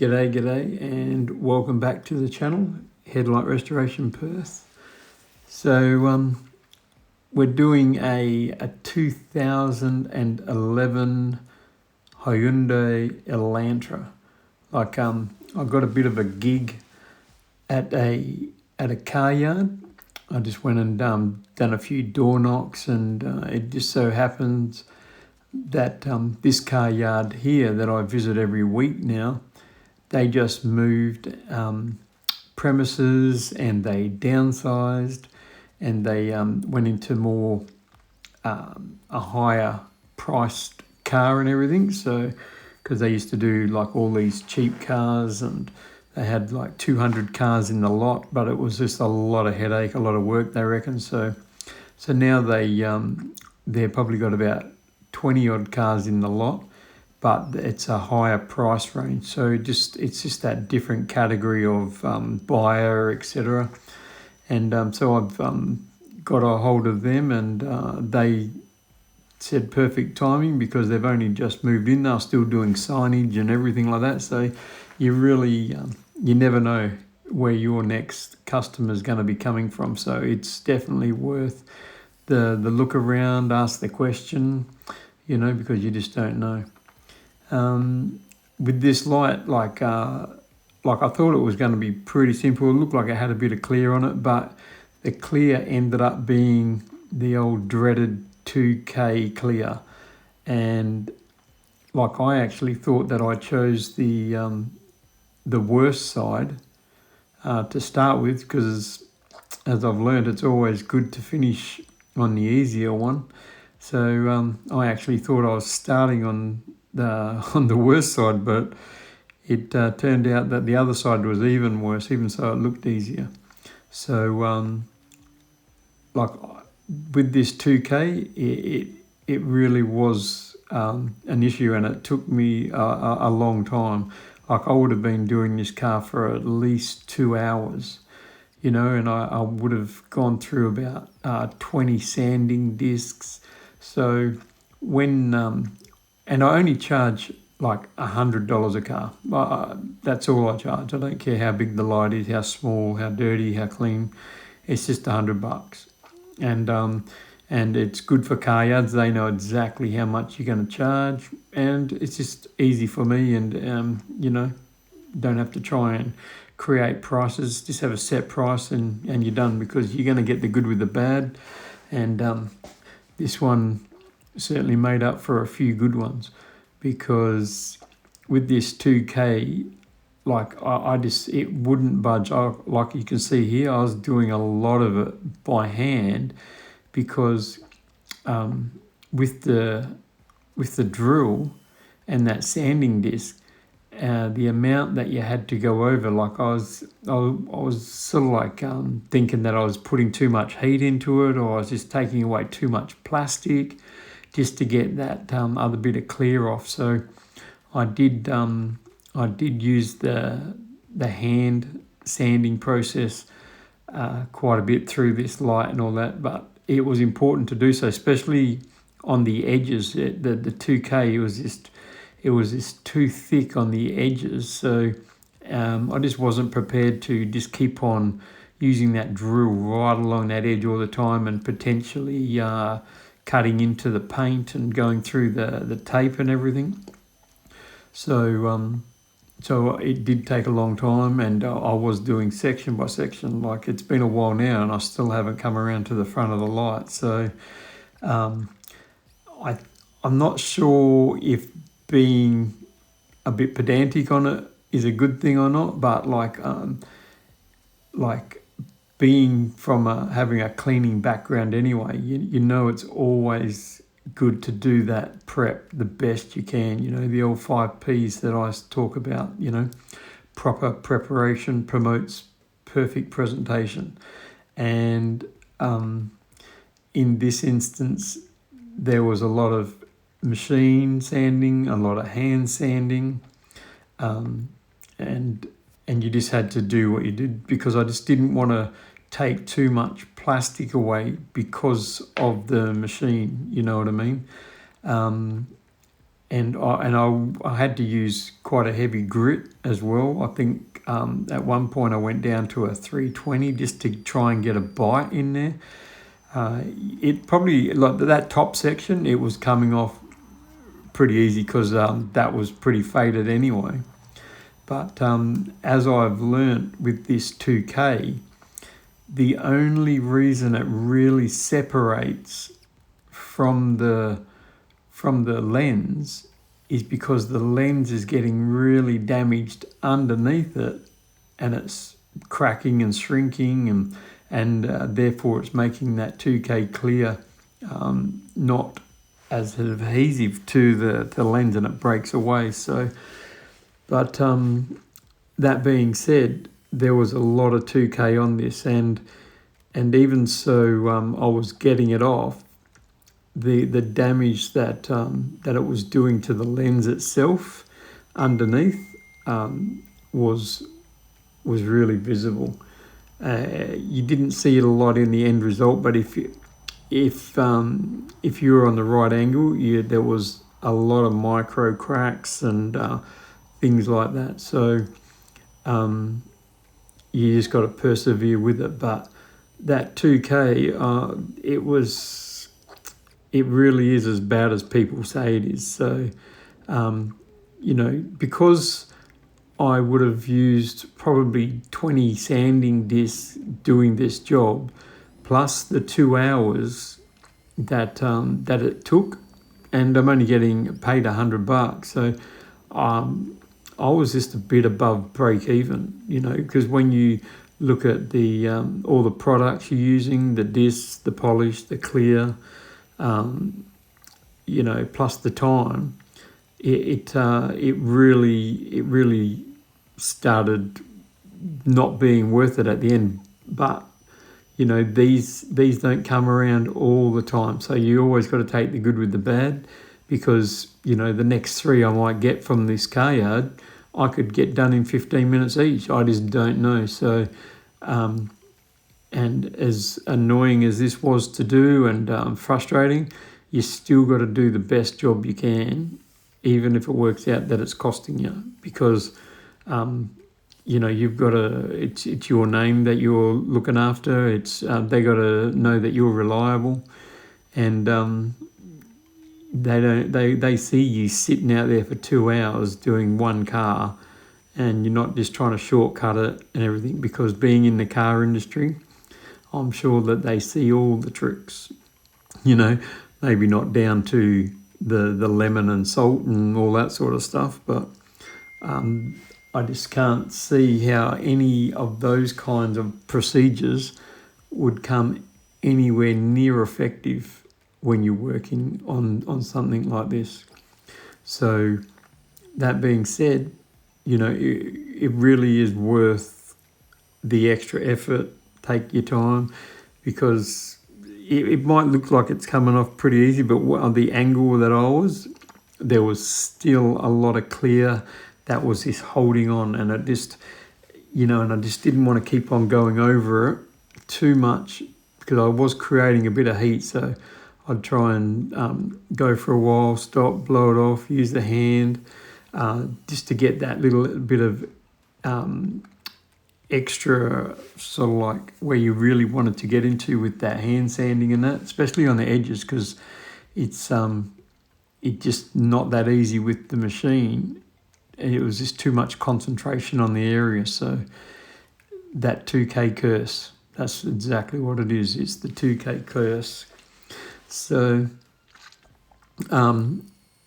G'day, and welcome back to the channel, Headlight Restoration Perth. So we're doing a 2011 Hyundai Elantra. I got a bit of a gig at a car yard. I just went and done a few door knocks, and it just so happens that this car yard here that I visit every week now, they just moved premises, and they downsized, and they went into more a higher priced car and everything. So because they used to do like all these cheap cars, and they had like 200 cars in the lot, but it was just a lot of headache, a lot of work, they reckon. So now they're probably got about 20 odd cars in the lot, but it's a higher price range. So it's just that different category of buyer, etc. And so I've got a hold of them, and they said perfect timing because they've only just moved in. They're still doing signage and everything like that. So you really, you never know where your next customer is going to be coming from. So it's definitely worth the look around, ask the question, because you just don't know. With this light, like I thought it was going to be pretty simple. It looked like it had a bit of clear on it, but the clear ended up being the old dreaded 2K clear. And like I actually thought that I chose the worst side to start with, because as I've learned, it's always good to finish on the easier one. So I actually thought I was starting on the worst side, but it turned out that the other side was even worse, even so it looked easier. So like with this 2K, it really was an issue, and it took me a long time. Like I would have been doing this car for at least 2 hours, and I would have gone through about 20 sanding discs. So when and I only charge like $100 a car. That's all I charge. I don't care how big the light is, how small, how dirty, how clean. It's just $100. And it's good for car yards. They know exactly how much you're going to charge, and it's just easy for me. And don't have to try and create prices. Just have a set price, and you're done, because you're going to get the good with the bad. And this one certainly made up for a few good ones, because with this 2K, like it wouldn't budge. Like you can see here, I was doing a lot of it by hand, because with the drill and that sanding disc, the amount that you had to go over, like I was sort of like thinking that I was putting too much heat into it, or I was just taking away too much plastic just to get that other bit of clear off. So I did use the hand sanding process quite a bit through this light and all that, but it was important to do so, especially on the edges. The 2K, it was just too thick on the edges. So I just wasn't prepared to just keep on using that drill right along that edge all the time, and potentially cutting into the paint and going through the tape and everything. So it did take a long time, and I was doing section by section. Like it's been a while now, and I still haven't come around to the front of the light. So I'm not sure if being a bit pedantic on it is a good thing or not, but like being from having a cleaning background anyway, it's always good to do that prep the best you can. The old 5 Ps that I talk about. Proper preparation promotes perfect presentation, and in this instance there was a lot of machine sanding, a lot of hand sanding, and you just had to do what you did, because I just didn't want to take too much plastic away because of the machine, you know what I mean? I had to use quite a heavy grit as well. I think at one point I went down to a 320 just to try and get a bite in there. It probably, like that top section, it was coming off pretty easy because that was pretty faded anyway. But as I've learnt with this 2K, the only reason it really separates from the lens is because the lens is getting really damaged underneath it, and it's cracking and shrinking, and therefore it's making that 2K clear not as adhesive to the lens, and it breaks away. So, but that being said, there was a lot of 2K on this, and even so, I was getting it off. The damage that it was doing to the lens itself underneath was really visible. You didn't see it a lot in the end result, but if you were on the right angle, there was a lot of micro cracks and things like that. So you just got to persevere with it. But that 2K, it really is as bad as people say it is. So, because I would have used probably 20 sanding discs doing this job, plus the 2 hours that it took, and I'm only getting paid $100. So, I was just a bit above break even, because when you look at the all the products you're using, the discs, the polish, the clear, plus the time, it really started not being worth it at the end. But these don't come around all the time, so you always got to take the good with the bad, because the next 3 I might get from this car yard, I could get done in 15 minutes each. I just don't know. So and as annoying as this was to do and frustrating, you still got to do the best job you can, even if it works out that it's costing you, because you've got to. It's your name that you're looking after. It's they got to know that you're reliable, and they see you sitting out there for 2 hours doing one car, and you're not just trying to shortcut it and everything, because being in the car industry, I'm sure that they see all the tricks, maybe not down to the lemon and salt and all that sort of stuff, but I just can't see how any of those kinds of procedures would come anywhere near effective when you're working on something like this. So that being said, it really is worth the extra effort. Take your time, because it might look like it's coming off pretty easy, but on the angle that I was, there was still a lot of clear that was just holding on, and it just, and I just didn't want to keep on going over it too much, because I was creating a bit of heat. So I'd try and go for a while, stop, blow it off, use the hand, just to get that little bit of extra, sort of like where you really wanted to get into with that hand sanding and that, especially on the edges, because it's just not that easy with the machine. It was just too much concentration on the area. So that 2K curse, that's exactly what it is. It's the 2K curse. So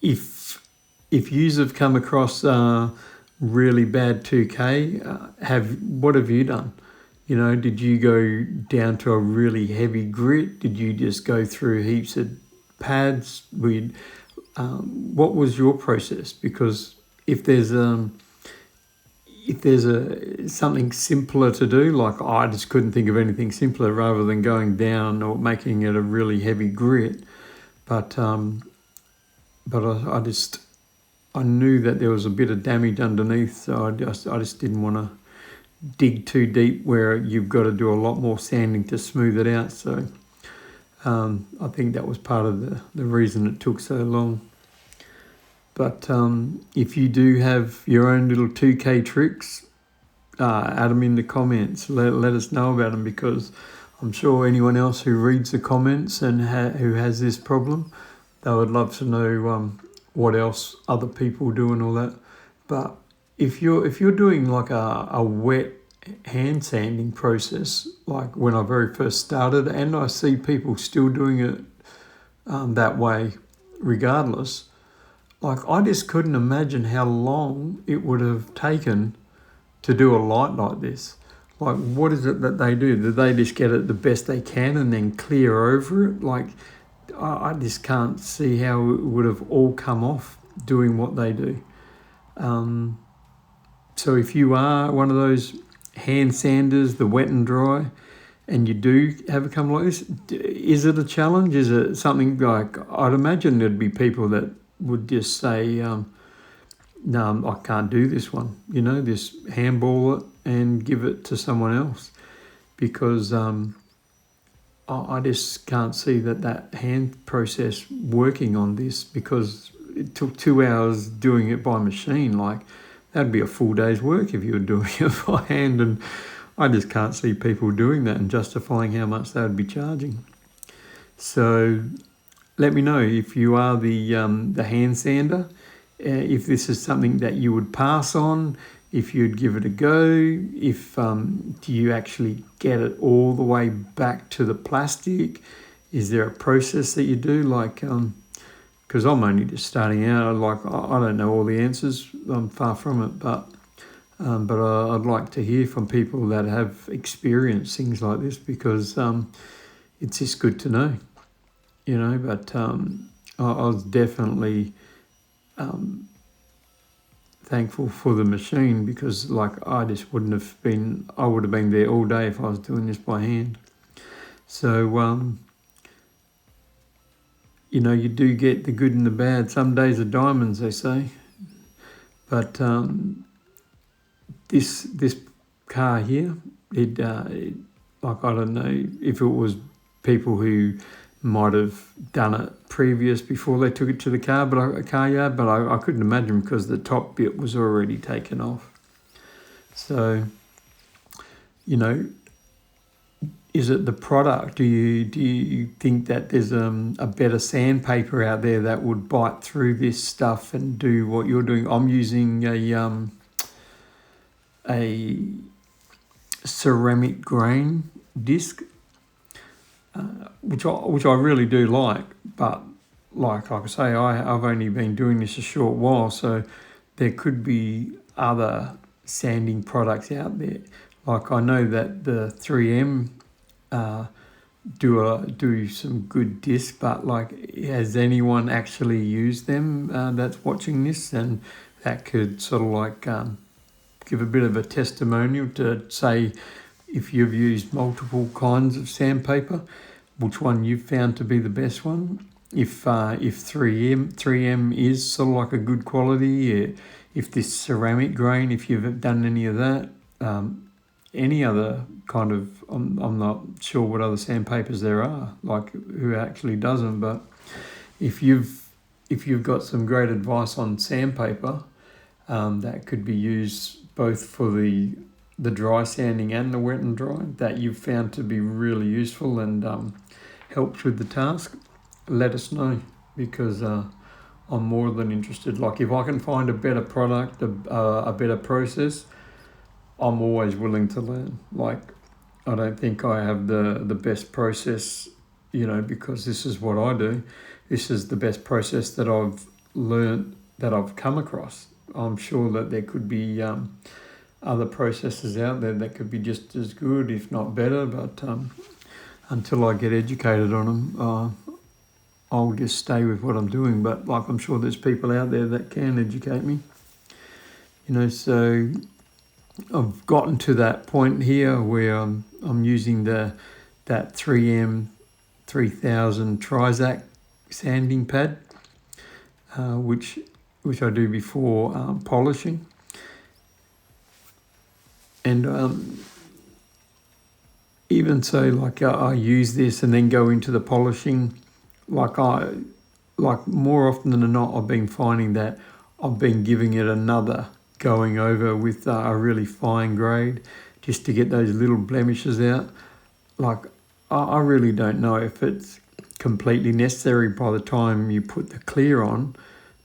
if yous have come across really bad 2K, what have you done? Did you go down to a really heavy grit? Did you just go through heaps of pads? What was your process? Because if there's something simpler to do, like I just couldn't think of anything simpler rather than going down or making it a really heavy grit. But I knew that there was a bit of damage underneath, so I just didn't want to dig too deep where you've got to do a lot more sanding to smooth it out. So I think that was part of the reason it took so long. But if you do have your own little 2K tricks, add them in the comments. Let us know about them, because I'm sure anyone else who reads the comments and who has this problem, they would love to know what else other people do and all that. But if you're doing like a wet hand sanding process, like when I very first started, and I see people still doing it that way regardless, like I just couldn't imagine how long it would have taken to do a light like this. Like, what is it that they do? Do they just get it the best they can and then clear over it? Like, I just can't see how it would have all come off doing what they do. So if you are one of those hand sanders, the wet and dry, and you do have it come like this, is it a challenge? Is it something like, I'd imagine there'd be people that would just say, no, I can't do this one, just handball it and give it to someone else, because I just can't see that hand process working on this, because it took 2 hours doing it by machine. Like, that'd be a full day's work if you were doing it by hand, and I just can't see people doing that and justifying how much they would be charging. So let me know if you are the hand sander, if this is something that you would pass on, if you'd give it a go, if do you actually get it all the way back to the plastic? Is there a process that you do? Like, because I'm only just starting out, like I don't know all the answers. I'm far from it, but I'd like to hear from people that have experienced things like this, because it's just good to know, But I was definitely thankful for the machine, because like I would have been there all day if I was doing this by hand. So you do get the good and the bad. Some days are diamonds, they say. But this car here, it like, I don't know if it was people who might have done it before they took it to the car yard, but I couldn't imagine, because the top bit was already taken off. So, is it the product? Do you think that there's a better sandpaper out there that would bite through this stuff and do what you're doing? I'm using a ceramic grain disc, which I really do like, but like I say, I've only been doing this a short while, so there could be other sanding products out there. Like, I know that the 3M do some good discs, but like, has anyone actually used them that's watching this, and that could sort of like give a bit of a testimonial to say, if you've used multiple kinds of sandpaper, which one you've found to be the best one. If 3M is sort of like a good quality, if this ceramic grain, if you've done any of that, any other kind of, I'm not sure what other sandpapers there are, like who actually does them, but if you've got some great advice on sandpaper that could be used both for the dry sanding and the wet and dry, that you've found to be really useful and helps with the task, let us know, because I'm more than interested. Like, if I can find a better product, a better process, I'm always willing to learn. Like, I don't think I have the best process, because this is what I do. This is the best process that I've learned, that I've come across. I'm sure that there could be other processes out there that could be just as good, if not better, but until I get educated on them, I'll just stay with what I'm doing. But like, I'm sure there's people out there that can educate me. So I've gotten to that point here where I'm using that 3M 3000 Trizac sanding pad, which I do before polishing. And even so, like, I use this and then go into the polishing. Like like more often than not, I've been finding that I've been giving it another going over with a really fine grade just to get those little blemishes out. Like, I really don't know if it's completely necessary by the time you put the clear on,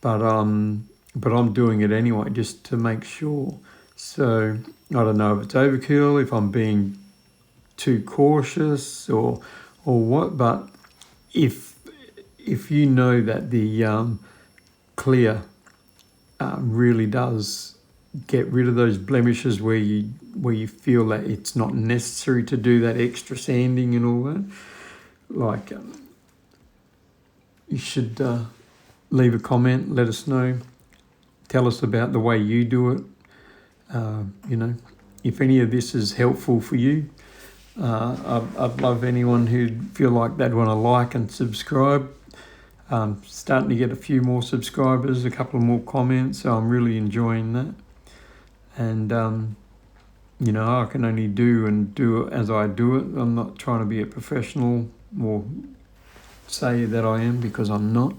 but I'm doing it anyway just to make sure. So I don't know if it's overkill, if I'm being too cautious or what, but if you know that the clear really does get rid of those blemishes where you feel that it's not necessary to do that extra sanding and all that, like you should leave a comment, let us know, tell us about the way you do it. If any of this is helpful for you, I'd love anyone who'd feel like they'd want to like and subscribe. Starting to get a few more subscribers, a couple more comments, so I'm really enjoying that. And I can only do it as I do it. I'm not trying to be a professional or say that I am, because I'm not.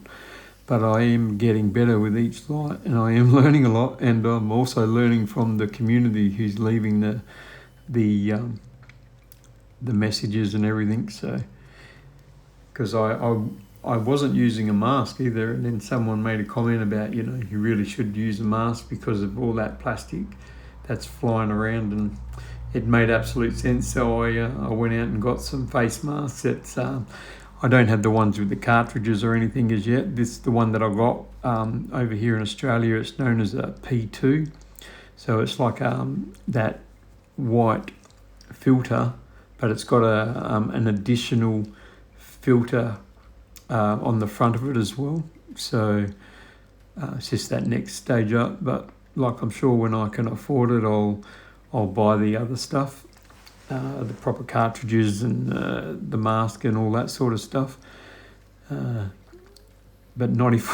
But I am getting better with each light, and I am learning a lot, and I'm also learning from the community who's leaving the messages and everything. So, because I wasn't using a mask either, and then someone made a comment about, you really should use a mask because of all that plastic that's flying around, and it made absolute sense. So I went out and got some face masks. It's I don't have the ones with the cartridges or anything as yet. The one that I got over here in Australia, it's known as a P2. So it's like that white filter, but it's got an additional filter on the front of it as well. So it's just that next stage up. But like, I'm sure when I can afford it, I'll buy the other stuff. The proper cartridges and the mask and all that sort of stuff. But not if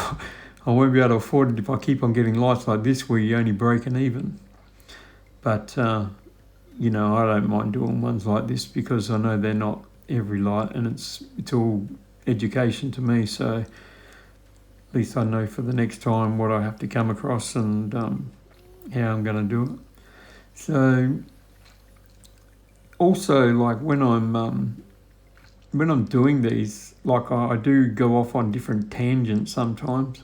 I won't be able to afford it if I keep on getting lights like this where you're only breaking even. But, I don't mind doing ones like this because I know they're not every light, and it's all education to me. So at least I know for the next time what I have to come across and how I'm going to do it. So also, like when I'm doing these, like I do go off on different tangents sometimes.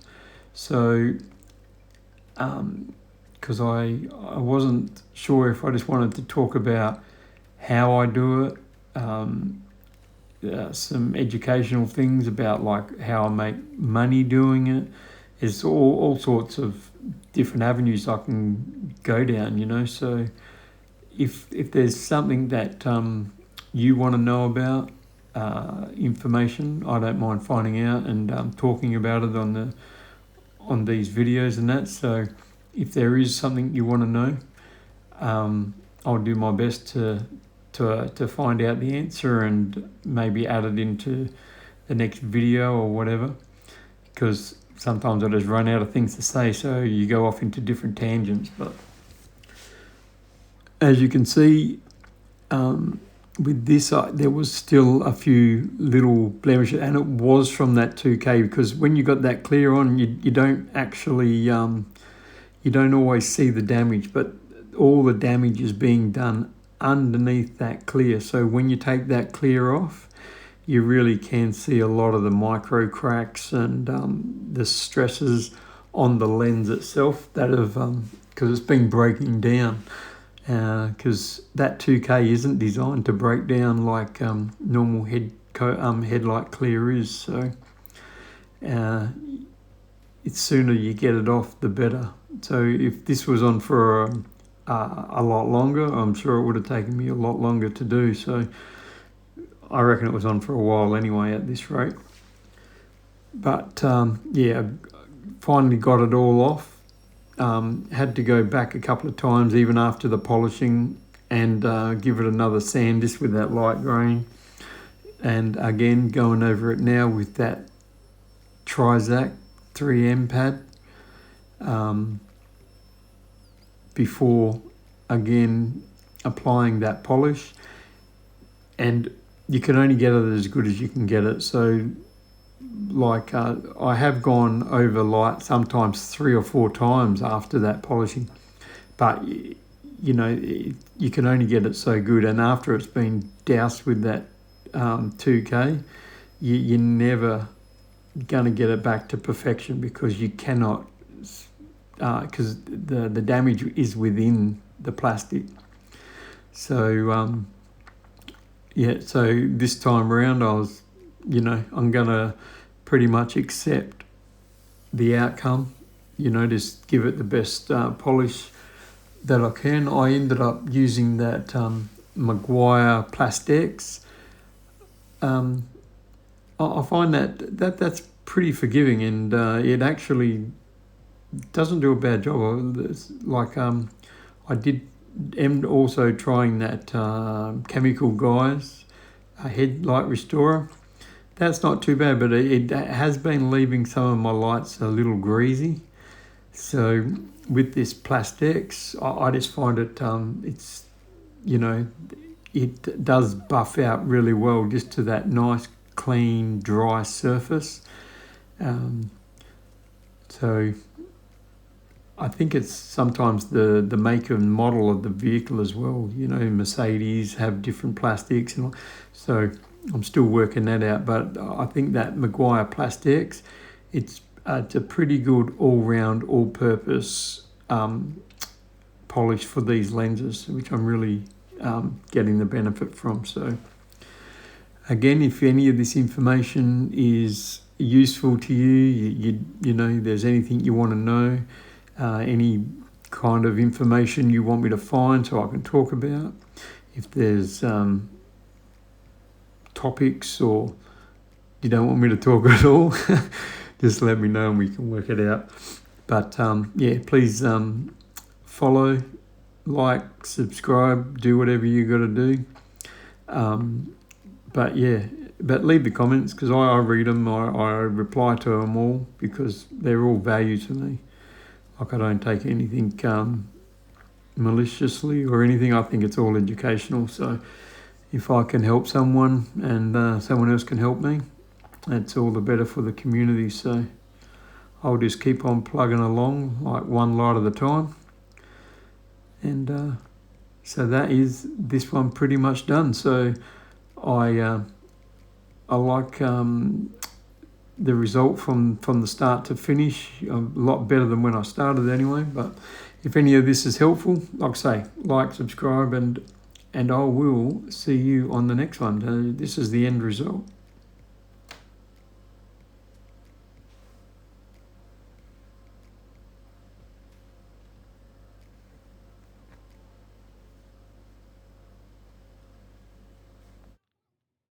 So, because I wasn't sure if I just wanted to talk about how I do it, some educational things about like how I make money doing it. There's all sorts of different avenues I can go down, So if there's something that you want to know about, information, I don't mind finding out and talking about it on these videos and that. So if there is something you want to know, I'll do my best to find out the answer and maybe add it into the next video or whatever, because sometimes I just run out of things to say, so you go off into different tangents. But as you can see, with this, there was still a few little blemishes, and it was from that 2K, because when you got that clear on, you don't actually, you don't always see the damage, but all the damage is being done underneath that clear. So when you take that clear off, you really can see a lot of the micro cracks and the stresses on the lens itself that have, because it's been breaking down. Because that 2K isn't designed to break down like normal headlight clear is. So it's sooner you get it off, the better. So if this was on for a lot longer, I'm sure it would have taken me a lot longer to do. So I reckon it was on for a while anyway at this rate. But finally got it all off. Had to go back a couple of times even after the polishing and give it another sand just with that light grain. And again, going over it now with that Trizac 3M pad before again applying that polish. And you can only get it as good as you can get it. So like I have gone over light sometimes 3 or 4 times after that polishing, but you know, you can only get it so good, and after it's been doused with that 2K, you're never going to get it back to perfection, because you cannot, because the damage is within the plastic. So yeah, so this time around I was, I'm going to pretty much accept the outcome, just give it the best polish that I can. I ended up using that Maguire Plastex. I find that's pretty forgiving, and it actually doesn't do a bad job. It's like I am also trying that Chemical Guys Headlight Restorer. That's not too bad, but it has been leaving some of my lights a little greasy. So with this Plastex, I just find it, it's, it does buff out really well just to that nice, clean, dry surface. So I think it's sometimes the make and model of the vehicle as well. Mercedes have different plastics, and so I'm still working that out. But I think that Maguire Plastex, it's a pretty good all-round, all-purpose polish for these lenses, which I'm really getting the benefit from. So again, if any of this information is useful to you, there's anything you want to know, any kind of information you want me to find so I can talk about, if there's topics or you don't want me to talk at all, just let me know and we can work it out. But please follow, like, subscribe, do whatever you got to do. But leave the comments, because I read them. I reply to them all, because they're all value to me. Like, I don't take anything maliciously or anything. I think it's all educational. So if I can help someone and someone else can help me, that's all the better for the community. So I'll just keep on plugging along, like one light at a time. And so that is this one pretty much done. So I like the result from the start to finish. A lot better than when I started anyway. But if any of this is helpful, like I say, like, subscribe, and I will see you on the next one. This is the end result.